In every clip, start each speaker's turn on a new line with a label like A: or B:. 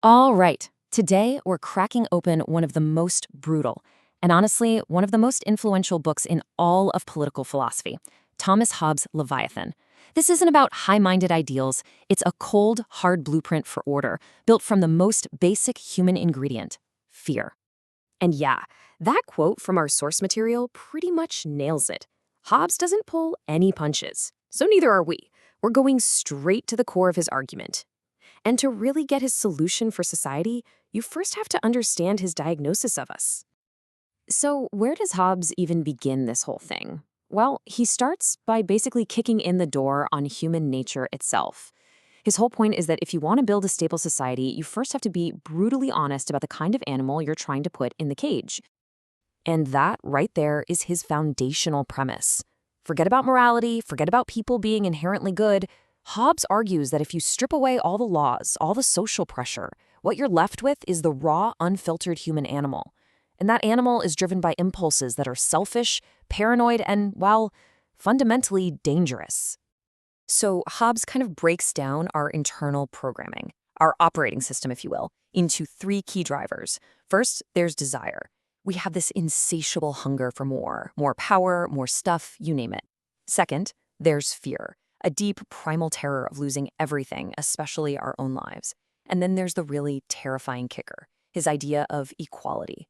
A: All right, today we're cracking open one of the most brutal, and honestly, one of the most influential books in all of political philosophy, Thomas Hobbes' Leviathan. This isn't about high-minded ideals, it's a cold, hard blueprint for order, built from the most basic human ingredient, fear. And yeah, that quote from our source material pretty much nails it. Hobbes doesn't pull any punches, so neither are we. We're going straight to the core of his argument. And to really get his solution for society, you first have to understand his diagnosis of us. So, where does Hobbes even begin this whole thing? Well, he starts by basically kicking in the door on human nature itself. His whole point is that if you want to build a stable society, you first have to be brutally honest about the kind of animal you're trying to put in the cage. And that right there is his foundational premise. Forget about morality, forget about people being inherently good. Hobbes argues that if you strip away all the laws, all the social pressure, what you're left with is the raw, unfiltered human animal. And that animal is driven by impulses that are selfish, paranoid, and, well, fundamentally dangerous. So Hobbes kind of breaks down our internal programming, our operating system, if you will, into three key drivers. First, there's desire. We have this insatiable hunger for more power, more stuff, you name it. Second, there's fear, a deep primal terror of losing everything, especially our own lives. And then there's the really terrifying kicker, his idea of equality.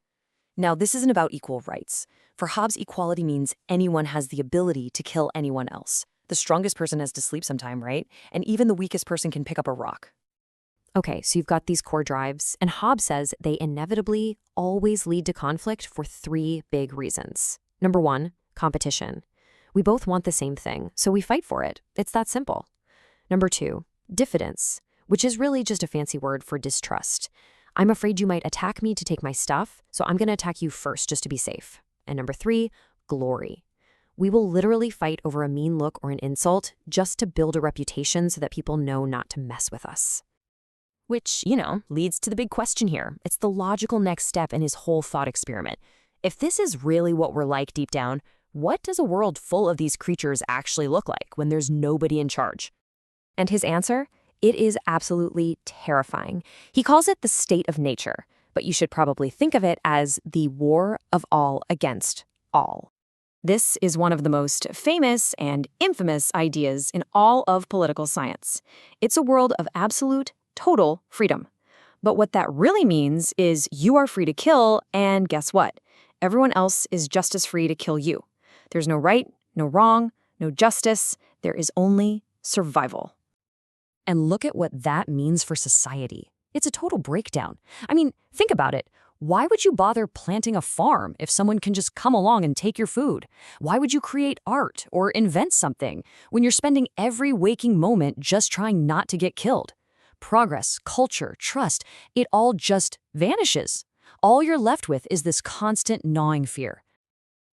A: Now, this isn't about equal rights. For Hobbes, equality means anyone has the ability to kill anyone else. The strongest person has to sleep sometime, right? And even the weakest person can pick up a rock. Okay, so you've got these core drives, and Hobbes says they inevitably always lead to conflict for three big reasons. Number one, competition. We both want the same thing, so we fight for it. It's that simple. Number two, diffidence, which is really just a fancy word for distrust. I'm afraid you might attack me to take my stuff, so I'm going to attack you first just to be safe. And number three, glory. We will literally fight over a mean look or an insult just to build a reputation so that people know not to mess with us. Which, leads to the big question here. It's the logical next step in his whole thought experiment. If this is really what we're like deep down, what does a world full of these creatures actually look like when there's nobody in charge? And his answer? It is absolutely terrifying. He calls it the state of nature, but you should probably think of it as the war of all against all. This is one of the most famous and infamous ideas in all of political science. It's a world of absolute, total freedom. But what that really means is you are free to kill, and guess what? Everyone else is just as free to kill you. There's no right, no wrong, no justice. There is only survival. And look at what that means for society. It's a total breakdown. I mean, think about it. Why would you bother planting a farm if someone can just come along and take your food? Why would you create art or invent something when you're spending every waking moment just trying not to get killed? Progress, culture, trust, it all just vanishes. All you're left with is this constant gnawing fear.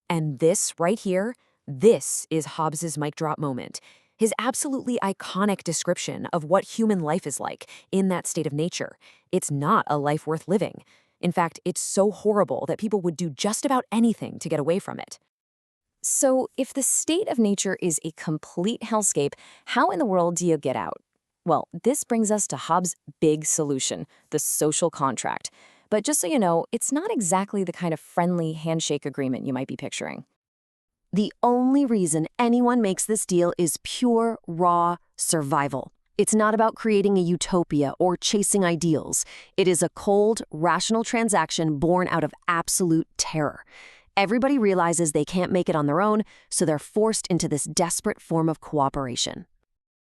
A: And this right here, this is Hobbes's mic drop moment. His absolutely iconic description of what human life is like in that state of nature. It's not a life worth living. In fact, it's so horrible that people would do just about anything to get away from it. So if the state of nature is a complete hellscape, how in the world do you get out? Well, this brings us to Hobbes' big solution, the social contract. But just so you know, it's not exactly the kind of friendly handshake agreement you might be picturing. The only reason anyone makes this deal is pure, raw survival. It's not about creating a utopia or chasing ideals. It is a cold, rational transaction born out of absolute terror. Everybody realizes they can't make it on their own, so they're forced into this desperate form of cooperation.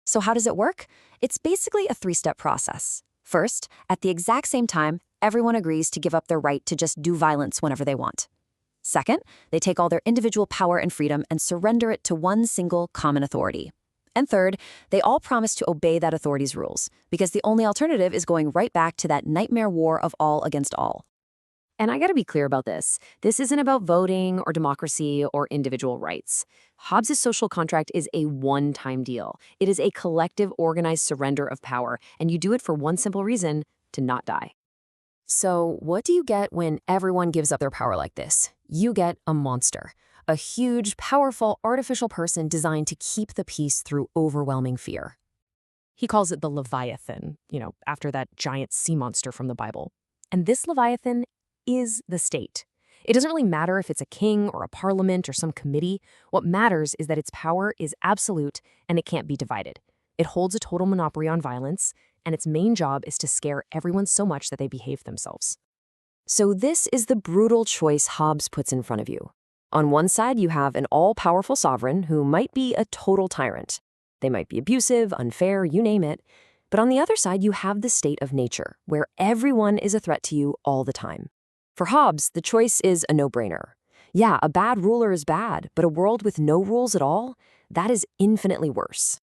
A: So how does it work? It's basically a three-step process. First, at the exact same time, everyone agrees to give up their right to just do violence whenever they want. Second, they take all their individual power and freedom and surrender it to one single common authority. And third, they all promise to obey that authority's rules, because the only alternative is going right back to that nightmare war of all against all. And I gotta be clear about this. This isn't about voting or democracy or individual rights. Hobbes' social contract is a one-time deal. It is a collective, organized surrender of power, and you do it for one simple reason: to not die. So what do you get when everyone gives up their power like this? You get a monster. A huge, powerful, artificial person designed to keep the peace through overwhelming fear.
B: He calls it the Leviathan, after that giant sea monster from the Bible. And this Leviathan is the state. It doesn't really matter if it's a king or a parliament or some committee. What matters is that its power is absolute and it can't be divided. It holds a total monopoly on violence, and its main job is to scare everyone so much that they behave themselves.
A: So this is the brutal choice Hobbes puts in front of you. On one side, you have an all-powerful sovereign who might be a total tyrant. They might be abusive, unfair, you name it. But on the other side, you have the state of nature, where everyone is a threat to you all the time. For Hobbes, the choice is a no-brainer. Yeah, a bad ruler is bad, but a world with no rules at all, that is infinitely worse.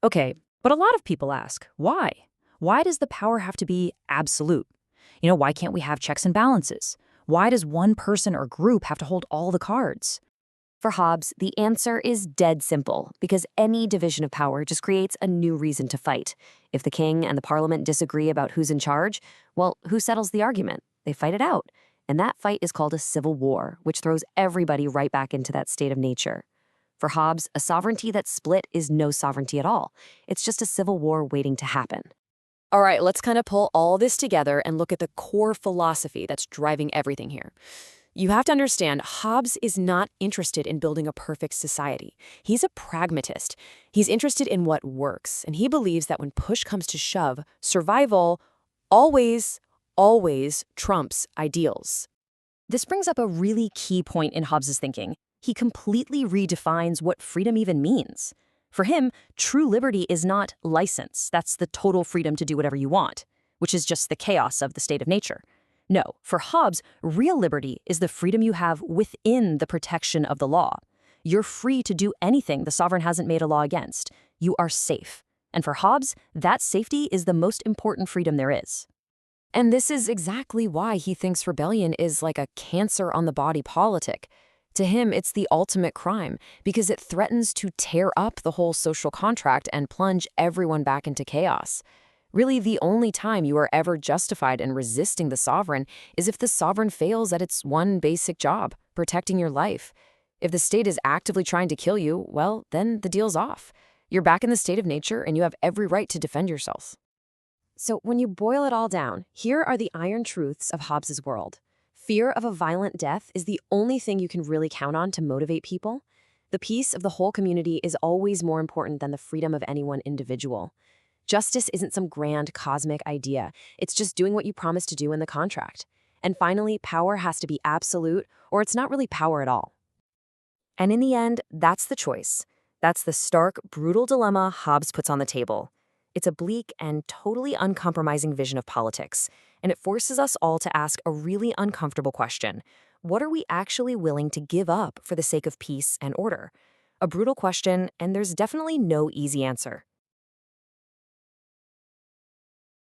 C: Okay, but a lot of people ask, why? Why does the power have to be absolute? Why can't we have checks and balances? Why does one person or group have to hold all the cards?
A: For Hobbes, the answer is dead simple, because any division of power just creates a new reason to fight. If the king and the parliament disagree about who's in charge, well, who settles the argument? They fight it out. And that fight is called a civil war, which throws everybody right back into that state of nature. For Hobbes, a sovereignty that's split is no sovereignty at all. It's just a civil war waiting to happen. All right, let's kind of pull all this together and look at the core philosophy that's driving everything here. You have to understand, Hobbes is not interested in building a perfect society. He's a pragmatist. He's interested in what works, and he believes that when push comes to shove, survival always trumps ideals. This brings up a really key point in Hobbes' thinking. He completely redefines what freedom even means. For him, true liberty is not license. That's the total freedom to do whatever you want, which is just the chaos of the state of nature. No, for Hobbes, real liberty is the freedom you have within the protection of the law. You're free to do anything the sovereign hasn't made a law against. You are safe. And for Hobbes, that safety is the most important freedom there is. And this is exactly why he thinks rebellion is like a cancer on the body politic. To him, it's the ultimate crime because it threatens to tear up the whole social contract and plunge everyone back into chaos. Really, the only time you are ever justified in resisting the sovereign is if the sovereign fails at its one basic job, protecting your life. If the state is actively trying to kill you, well, then the deal's off. You're back in the state of nature and you have every right to defend yourself. So when you boil it all down, here are the iron truths of Hobbes' world. Fear of a violent death is the only thing you can really count on to motivate people. The peace of the whole community is always more important than the freedom of any one individual. Justice isn't some grand cosmic idea. It's just doing what you promised to do in the contract. And finally, power has to be absolute, or it's not really power at all. And in the end, that's the choice. That's the stark, brutal dilemma Hobbes puts on the table. It's a bleak and totally uncompromising vision of politics, and it forces us all to ask a really uncomfortable question. What are we actually willing to give up for the sake of peace and order? A brutal question, and there's definitely no easy answer.